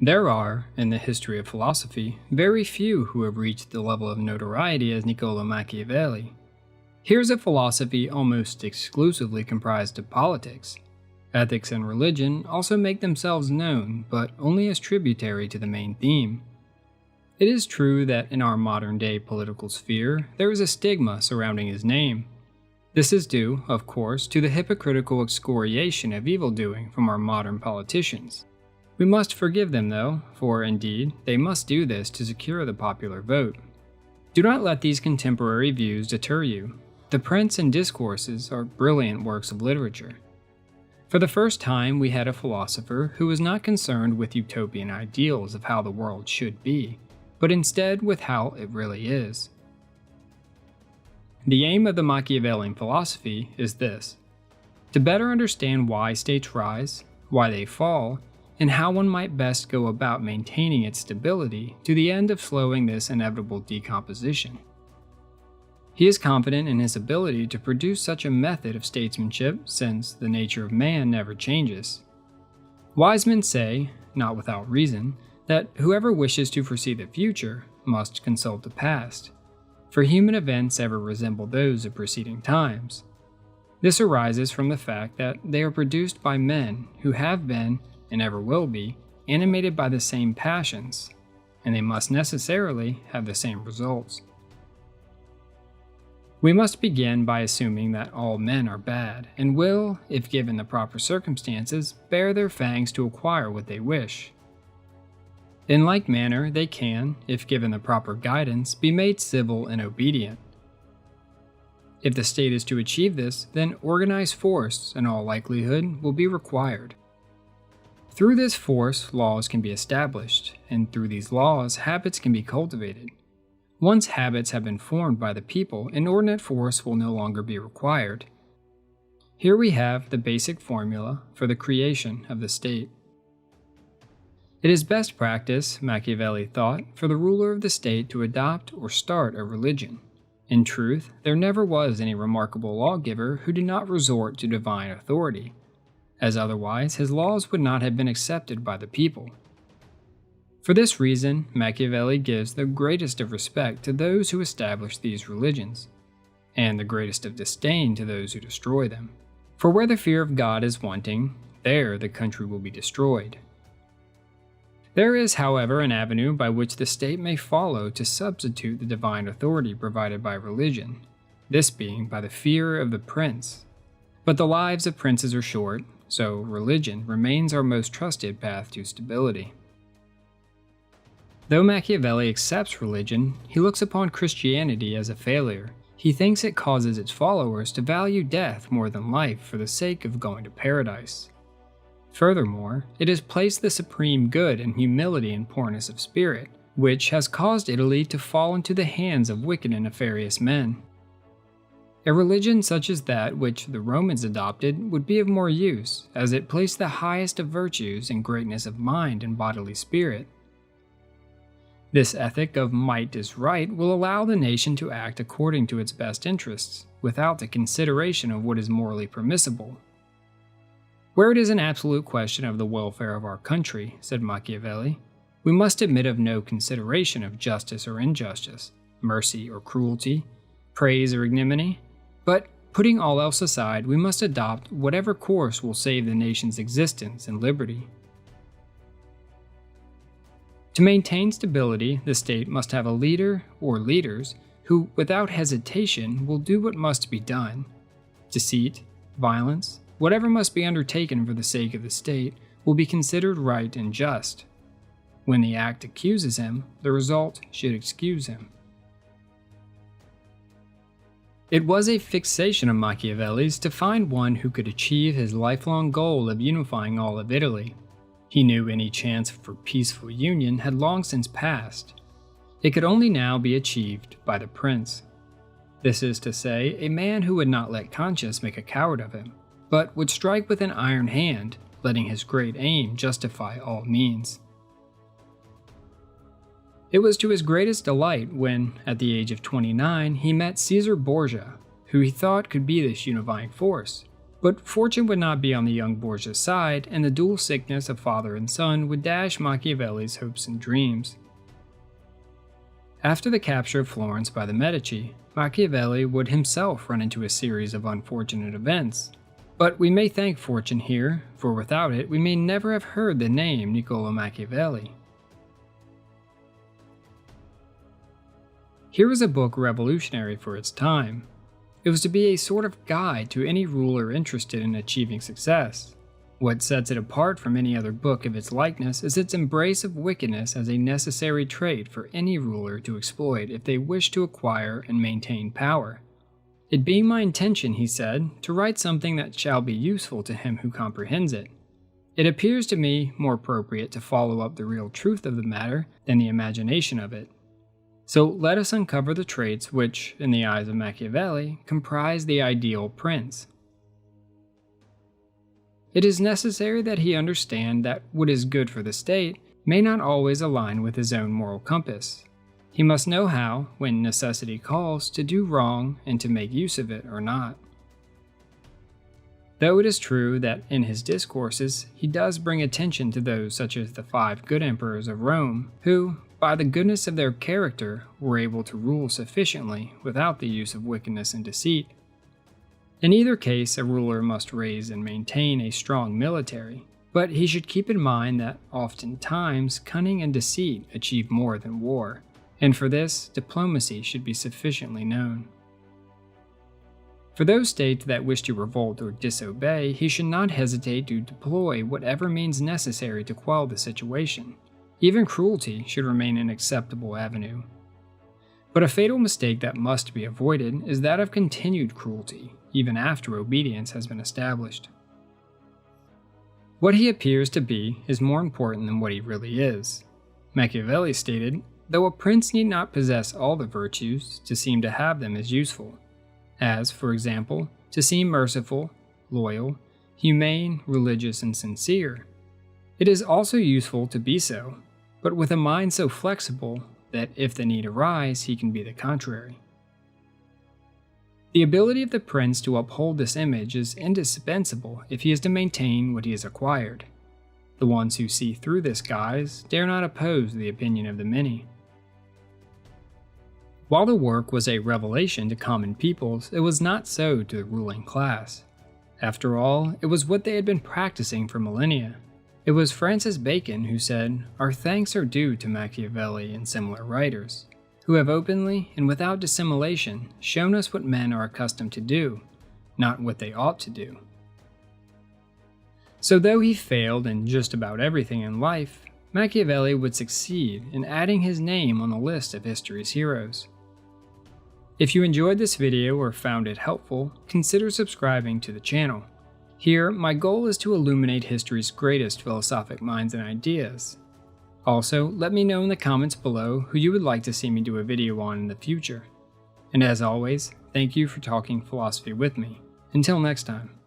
There are, in the history of philosophy, very few who have reached the level of notoriety as Niccolo Machiavelli. Here's a philosophy almost exclusively comprised of politics. Ethics and religion also make themselves known, but only as tributary to the main theme. It is true that in our modern-day political sphere, there is a stigma surrounding his name. This is due, of course, to the hypocritical excoriation of evildoing from our modern politicians. We must forgive them, though, for indeed, they must do this to secure the popular vote. Do not let these contemporary views deter you. The Prince and Discourses are brilliant works of literature. For the first time, we had a philosopher who was not concerned with utopian ideals of how the world should be, but instead with how it really is. The aim of the Machiavellian philosophy is this: to better understand why states rise, why they fall, and how one might best go about maintaining its stability to the end of slowing this inevitable decomposition. He is confident in his ability to produce such a method of statesmanship since the nature of man never changes. Wise men say, not without reason, that whoever wishes to foresee the future must consult the past, for human events ever resemble those of preceding times. This arises from the fact that they are produced by men who have been, and ever will be, animated by the same passions, and they must necessarily have the same results. We must begin by assuming that all men are bad, and will, if given the proper circumstances, bare their fangs to acquire what they wish. In like manner, they can, if given the proper guidance, be made civil and obedient. If the state is to achieve this, then organized force, in all likelihood, will be required. Through this force, laws can be established, and through these laws, habits can be cultivated. Once habits have been formed by the people, inordinate force will no longer be required. Here we have the basic formula for the creation of the state. It is best practice, Machiavelli thought, for the ruler of the state to adopt or start a religion. In truth, there never was any remarkable lawgiver who did not resort to divine authority, as otherwise his laws would not have been accepted by the people. For this reason, Machiavelli gives the greatest of respect to those who establish these religions, and the greatest of disdain to those who destroy them. For where the fear of God is wanting, there the country will be destroyed. There is, however, an avenue by which the state may follow to substitute the divine authority provided by religion, this being by the fear of the prince. But the lives of princes are short, so religion remains our most trusted path to stability. Though Machiavelli accepts religion, he looks upon Christianity as a failure. He thinks it causes its followers to value death more than life for the sake of going to paradise. Furthermore, it has placed the supreme good in humility and poorness of spirit, which has caused Italy to fall into the hands of wicked and nefarious men. A religion such as that which the Romans adopted would be of more use, as it placed the highest of virtues in greatness of mind and bodily spirit. This ethic of might is right will allow the nation to act according to its best interests, without the consideration of what is morally permissible. Where it is an absolute question of the welfare of our country, said Machiavelli, we must admit of no consideration of justice or injustice, mercy or cruelty, praise or ignominy, but, putting all else aside, we must adopt whatever course will save the nation's existence and liberty. To maintain stability, the state must have a leader or leaders who, without hesitation, will do what must be done. Deceit, violence, whatever must be undertaken for the sake of the state will be considered right and just. When the act accuses him, the result should excuse him. It was a fixation of Machiavelli's to find one who could achieve his lifelong goal of unifying all of Italy. He knew any chance for peaceful union had long since passed. It could only now be achieved by the prince. This is to say, a man who would not let conscience make a coward of him, but would strike with an iron hand, letting his great aim justify all means. It was to his greatest delight when, at the age of 29, he met Caesar Borgia, who he thought could be this unifying force. But fortune would not be on the young Borgia's side, and the dual sickness of father and son would dash Machiavelli's hopes and dreams. After the capture of Florence by the Medici, Machiavelli would himself run into a series of unfortunate events. But we may thank fortune here, for without it, we may never have heard the name Niccolo Machiavelli. Here was a book revolutionary for its time. It was to be a sort of guide to any ruler interested in achieving success. What sets it apart from any other book of its likeness is its embrace of wickedness as a necessary trait for any ruler to exploit if they wish to acquire and maintain power. It being my intention, he said, to write something that shall be useful to him who comprehends it, it appears to me more appropriate to follow up the real truth of the matter than the imagination of it. So let us uncover the traits which, in the eyes of Machiavelli, comprise the ideal prince. It is necessary that he understand that what is good for the state may not always align with his own moral compass. He must know how, when necessity calls, to do wrong and to make use of it or not. Though it is true that in his discourses he does bring attention to those such as the 5 good emperors of Rome, who, by the goodness of their character, were able to rule sufficiently without the use of wickedness and deceit. In either case, a ruler must raise and maintain a strong military, but he should keep in mind that oftentimes cunning and deceit achieve more than war, and for this, diplomacy should be sufficiently known. For those states that wish to revolt or disobey, he should not hesitate to deploy whatever means necessary to quell the situation. Even cruelty should remain an acceptable avenue. But a fatal mistake that must be avoided is that of continued cruelty, even after obedience has been established. What he appears to be is more important than what he really is. Machiavelli stated, though a prince need not possess all the virtues, to seem to have them is useful, as, for example, to seem merciful, loyal, humane, religious, and sincere. It is also useful to be so, but with a mind so flexible that if the need arise, he can be the contrary. The ability of the prince to uphold this image is indispensable if he is to maintain what he has acquired. The ones who see through this guise dare not oppose the opinion of the many. While the work was a revelation to common peoples, it was not so to the ruling class. After all, it was what they had been practicing for millennia. It was Francis Bacon who said, "Our thanks are due to Machiavelli and similar writers, who have openly and without dissimulation shown us what men are accustomed to do, not what they ought to do." So though he failed in just about everything in life, Machiavelli would succeed in adding his name on the list of history's heroes. If you enjoyed this video or found it helpful, consider subscribing to the channel. Here, my goal is to illuminate history's greatest philosophic minds and ideas. Also, let me know in the comments below who you would like to see me do a video on in the future. And as always, thank you for talking philosophy with me. Until next time.